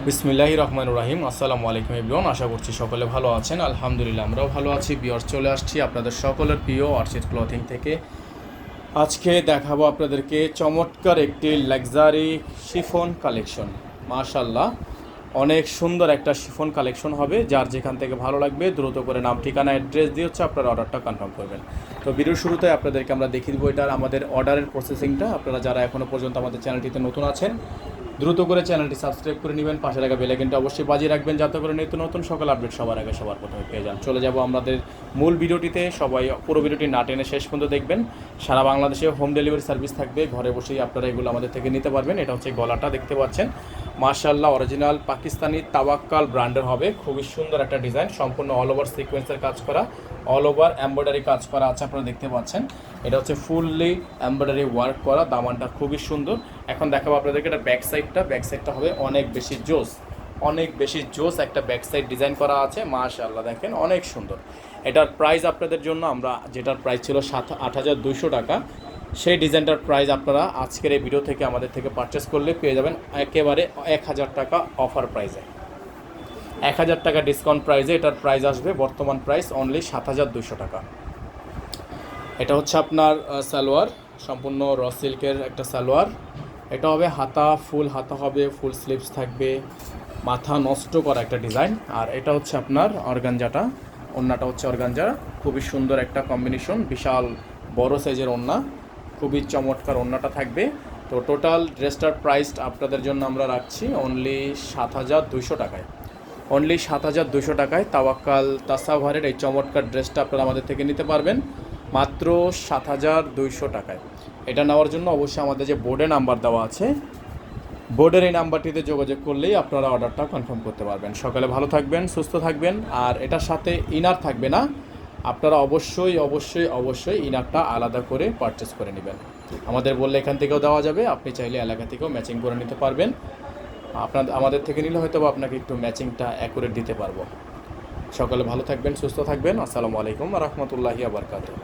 বিসমিল্লাহির রহমানির রহিম। আসসালামু আলাইকুম এভরিওয়ান, আশা করছি সকলে ভালো আছেন। আলহামদুলিল্লাহ আমরাও ভালো আছি। ভিউয়ার্স, চলে আসছি আপনাদের সকলের প্রিয় অর্চিড ক্লথিং থেকে। আজকে দেখাবো আপনাদেরকে চমৎকার একটি লাক্সারি শিফন কালেকশন। মাশাআল্লাহ, অনেক সুন্দর একটা শিফন কালেকশন হবে। যার যেখান থেকে ভালো লাগবে দ্রুত করে নাম, ঠিকানা, অ্যাড্রেস দিয়ে হচ্ছে আপনার অর্ডারটা কনফার্ম করবেন। তো ভিডিওর শুরুতে আপনাদেরকে আমরা দেখিয়ে দেবো এটার আমাদের অর্ডারের প্রসেসিংটা। আপনারা যারা এখনও পর্যন্ত আমাদের চ্যানেলটিতে নতুন আছেন, দ্রুত করে চ্যানেলটি সাবস্ক্রাইব করে নেবেন, পাশে রাখা বেল আইকনটা অবশ্যই বাজিয়ে রাখবেন, যাতে করে নিত্য নতুন সকল আপডেট সবার আগে সবার প্রথমে পেয়ে যান। চলে যাব আমাদের মূল ভিডিওটিতে। সবাই পুরো ভিডিওটি না টেনে শেষ পর্যন্ত দেখবেন। সারা বাংলাদেশে হোম ডেলিভারি সার্ভিস থাকবে, ঘরে বসেই আপনারা এগুলো আমাদের থেকে নিতে পারবেন। এটা হচ্ছে গলাটা, দেখতে পাচ্ছেন মাশাআল্লাহ অরিজিনাল পাকিস্তানি তাওয়াক্কাল ব্র্যান্ডের হবে। খুবই সুন্দর একটা ডিজাইন, সম্পূর্ণ অল ওভার সিকোয়েন্সের কাজ করা, অল ওভার এমব্রয়ডারি কাজ করা আছে, আপনারা দেখতে পাচ্ছেন। এটা হচ্ছে ফুললি এমব্রয়ডারি ওয়ার্ক করা, দামানটা খুবই সুন্দর। এখন দেখাবো আপনাদেরকে এটা ব্যাক সাইডটা হবে অনেক বেশি জোস একটা ব্যাক সাইড ডিজাইন করা আছে। মাশাআল্লাহ দেখেন অনেক সুন্দর। এটার প্রাইস আপনাদের জন্য, আমরা যেটার প্রাইস ছিল 8,200 টাকা, সেই ডিজাইনটার প্রাইস আপনারা আজকের এই ভিডিও থেকে আমাদের থেকে পারচেস করলে পেয়ে যাবেন একেবারে 1,000 টাকা অফার প্রাইসে, 1,000 টাকা ডিসকাউন্ট প্রাইসে এটার প্রাইস আসবে। বর্তমান প্রাইস অনলি 7,200 টাকা। এটা হচ্ছে আপনার সালোয়ার, সম্পূর্ণ র সিল্কের একটা সালোয়ার। এটা হবে হাতা, ফুল হাতা হবে, ফুল স্লিভস থাকবে, মাথা নষ্ট করা একটা ডিজাইন। আর এটা হচ্ছে আপনার অর্গানজাটা, ওড়নাটা হচ্ছে অর্গানজা, খুবই সুন্দর একটা কম্বিনেশন, বিশাল বড় সাইজের ওড়না, খুবই চমৎকার ওড়নাটা থাকবে। তো টোটাল ড্রেসটার প্রাইস আপনাদের জন্য আমরা রাখছি অনলি 7,200 টাকায়, অনলি 7,200 টাকায় তাওয়াক্কাল তাসাভারের এই চমৎকার ড্রেসটা আপনারা আমাদের থেকে নিতে পারবেন মাত্র 7,200 টাকায়। এটা নেওয়ার জন্য অবশ্যই আমাদের যে বোর্ডে নাম্বার দেওয়া আছে, বোর্ডের এই নাম্বারটিতে যোগাযোগ করলেই আপনারা অর্ডারটা কনফার্ম করতে পারবেন। সকালে ভালো থাকবেন, সুস্থ থাকবেন। আর এটার সাথে ইনার থাকবে না, আপনারা অবশ্যই ইনারটা আলাদা করে পারচেস করে নেবেন। আমাদের বললে এখান থেকেও দেওয়া যাবে, আপনি চাইলে এলাকা থেকেও ম্যাচিং করে নিতে পারবেন। আমাদের থেকে নিলে হয়তো আপনাকে একটু ম্যাচিংটা অ্যাকুরেট দিতে পারবো। সকালে ভালো থাকবেন, সুস্থ থাকবেন। আসসালামু আলাইকুম ওয়া রাহমাতুল্লাহি ওয়া বারাকাতুহু।